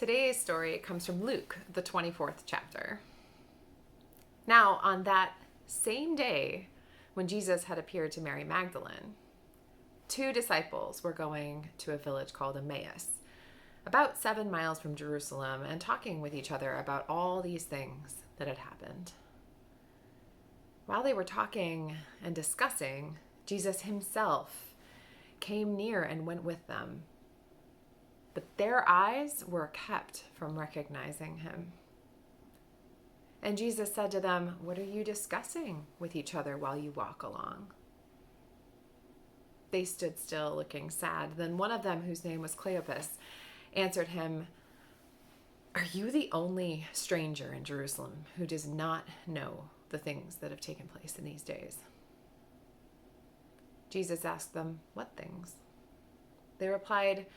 Today's story comes from Luke, the 24th chapter. Now, on that same day when Jesus had appeared to Mary Magdalene, 2 disciples were going to a village called Emmaus, about 7 miles from Jerusalem, and talking with each other about all these things that had happened. While they were talking and discussing, Jesus himself came near and went with them. But their eyes were kept from recognizing him. And Jesus said to them, "What are you discussing with each other while you walk along?" They stood still, looking sad. Then one of them, whose name was Cleopas, answered him, "Are you the only stranger in Jerusalem who does not know the things that have taken place in these days?" Jesus asked them, "What things?" They replied,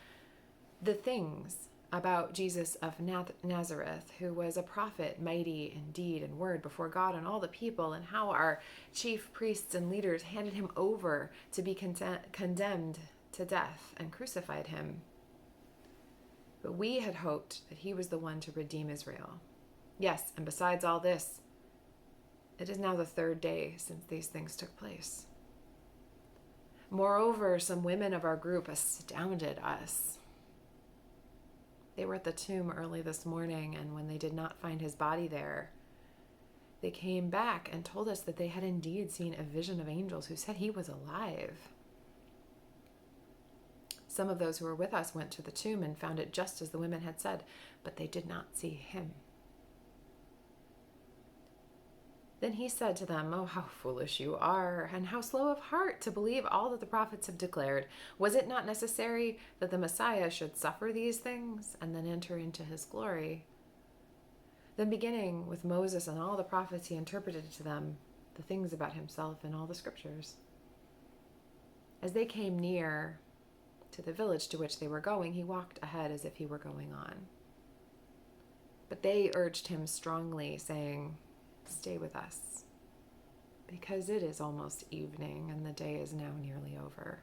"The things about Jesus of Nazareth, who was a prophet, mighty in deed and word before God and all the people, and how our chief priests and leaders handed him over to be condemned to death and crucified him. But we had hoped that he was the one to redeem Israel. Yes, and besides all this, it is now the 3rd day since these things took place. Moreover, some women of our group astounded us. They were at the tomb early this morning, and when they did not find his body there, they came back and told us that they had indeed seen a vision of angels who said he was alive. Some of those who were with us went to the tomb and found it just as the women had said, but they did not see him." Then he said to them, "Oh, how foolish you are, and how slow of heart to believe all that the prophets have declared. Was it not necessary that the Messiah should suffer these things and then enter into his glory?" Then beginning with Moses and all the prophets, he interpreted to them the things about himself in all the scriptures. As they came near to the village to which they were going, he walked ahead as if he were going on. But they urged him strongly, saying, "Stay with us, because it is almost evening and the day is now nearly over."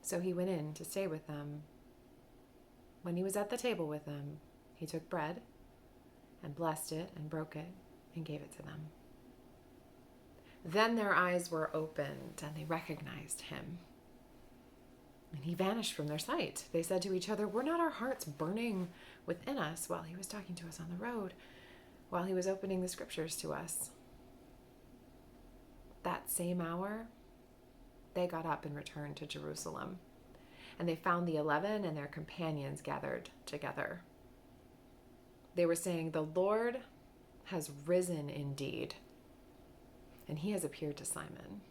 So he went in to stay with them. When he was at the table with them, he took bread and blessed it and broke it and gave it to them. Then their eyes were opened and they recognized him. And he vanished from their sight. They said to each other, "Were not our hearts burning within us while he was talking to us on the road, while he was opening the scriptures to us?" That same hour, they got up and returned to Jerusalem. And they found the 11 and their companions gathered together. They were saying, "The Lord has risen indeed, and he has appeared to Simon."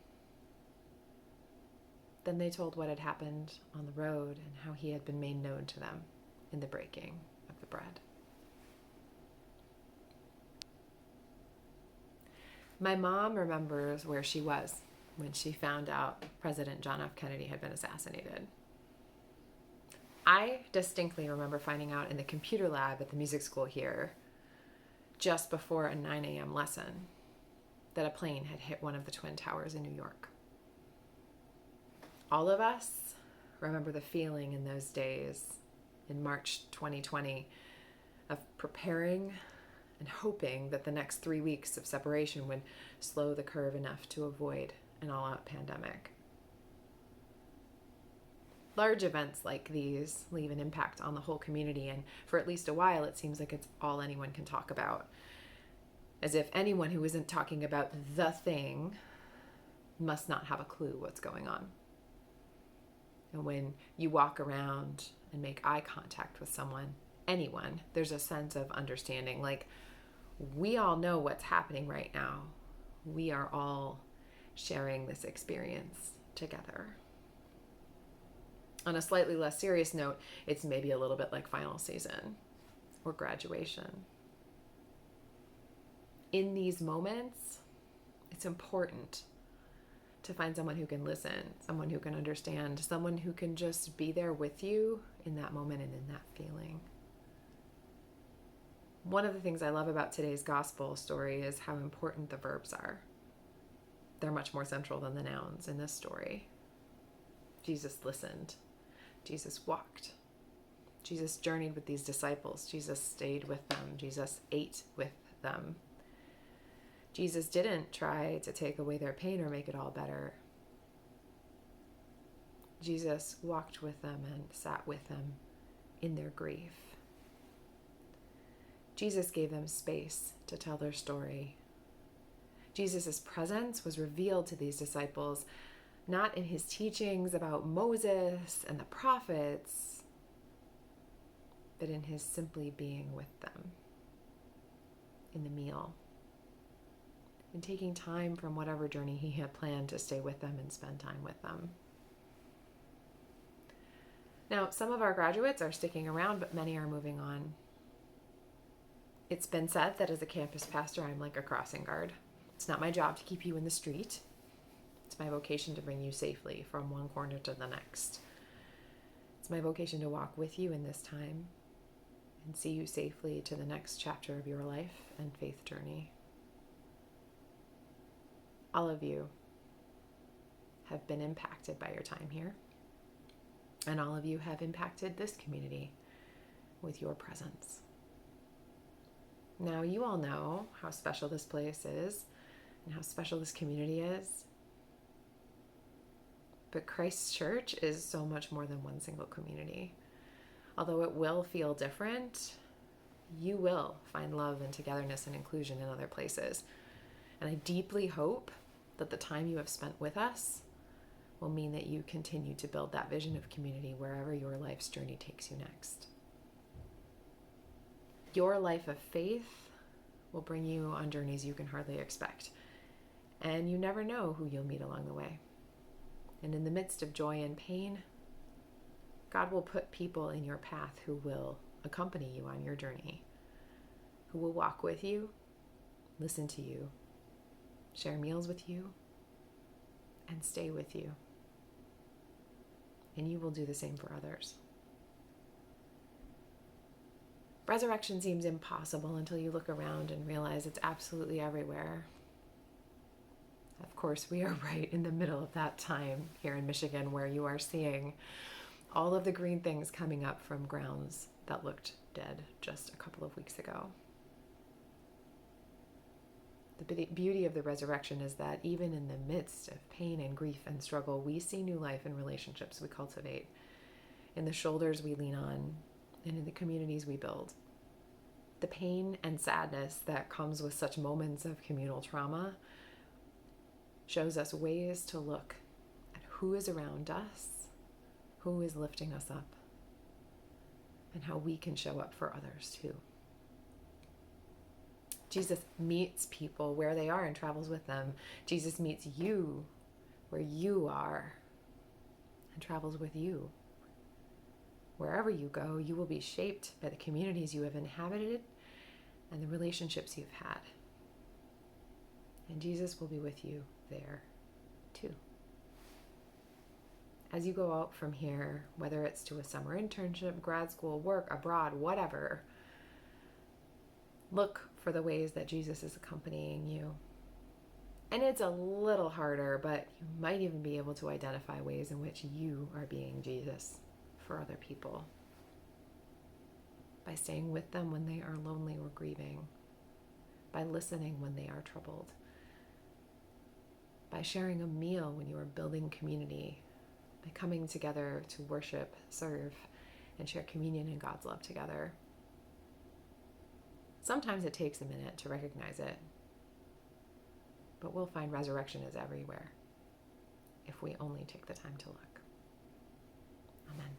Then they told what had happened on the road and how he had been made known to them in the breaking of the bread. My mom remembers where she was when she found out President John F. Kennedy had been assassinated. I distinctly remember finding out in the computer lab at the music school here, just before a 9 a.m. lesson, that a plane had hit one of the Twin Towers in New York. All of us remember the feeling in those days in March 2020 of preparing and hoping that the next 3 weeks of separation would slow the curve enough to avoid an all-out pandemic. Large events like these leave an impact on the whole community, and for at least a while it seems like it's all anyone can talk about, as if anyone who isn't talking about the thing must not have a clue what's going on. And when you walk around and make eye contact with someone, anyone, there's a sense of understanding, like, we all know what's happening right now. We are all sharing this experience together. On a slightly less serious note, it's maybe a little bit like final season or graduation. In these moments, it's important to find someone who can listen, someone who can understand, someone who can just be there with you in that moment and in that feeling. One of the things I love about today's gospel story is how important the verbs are. They're much more central than the nouns in this story. Jesus listened. Jesus walked. Jesus journeyed with these disciples. Jesus stayed with them. Jesus ate with them. Jesus didn't try to take away their pain or make it all better. Jesus walked with them and sat with them in their grief. Jesus gave them space to tell their story. Jesus' presence was revealed to these disciples, not in his teachings about Moses and the prophets, but in his simply being with them, in the meal, in taking time from whatever journey he had planned to stay with them and spend time with them. Now, some of our graduates are sticking around, but many are moving on. It's been said that as a campus pastor, I'm like a crossing guard. It's not my job to keep you in the street. It's my vocation to bring you safely from one corner to the next. It's my vocation to walk with you in this time and see you safely to the next chapter of your life and faith journey. All of you have been impacted by your time here, and all of you have impacted this community with your presence. Now, you all know how special this place is and how special this community is. But Christ's Church is so much more than one single community. Although it will feel different, you will find love and togetherness and inclusion in other places. And I deeply hope that the time you have spent with us will mean that you continue to build that vision of community wherever your life's journey takes you next. Your life of faith will bring you on journeys you can hardly expect. And you never know who you'll meet along the way. And in the midst of joy and pain, God will put people in your path who will accompany you on your journey, who will walk with you, listen to you, share meals with you, and stay with you. And you will do the same for others. Resurrection seems impossible until you look around and realize it's absolutely everywhere. Of course, we are right in the middle of that time here in Michigan where you are seeing all of the green things coming up from grounds that looked dead just a couple of weeks ago. The beauty of the resurrection is that even in the midst of pain and grief and struggle, we see new life in relationships we cultivate, in the shoulders we lean on, and in the communities we build. The pain and sadness that comes with such moments of communal trauma shows us ways to look at who is around us, who is lifting us up, and how we can show up for others too. Jesus meets people where they are and travels with them. Jesus meets you where you are and travels with you. Wherever you go, you will be shaped by the communities you have inhabited and the relationships you've had. And Jesus will be with you there too. As you go out from here, whether it's to a summer internship, grad school, work, abroad, whatever, look for the ways that Jesus is accompanying you. And it's a little harder, but you might even be able to identify ways in which you are being Jesus for other people. By staying with them when they are lonely or grieving. By listening when they are troubled. By sharing a meal when you are building community. By coming together to worship, serve, and share communion in God's love together. Sometimes it takes a minute to recognize it, but we'll find resurrection is everywhere if we only take the time to look. Amen.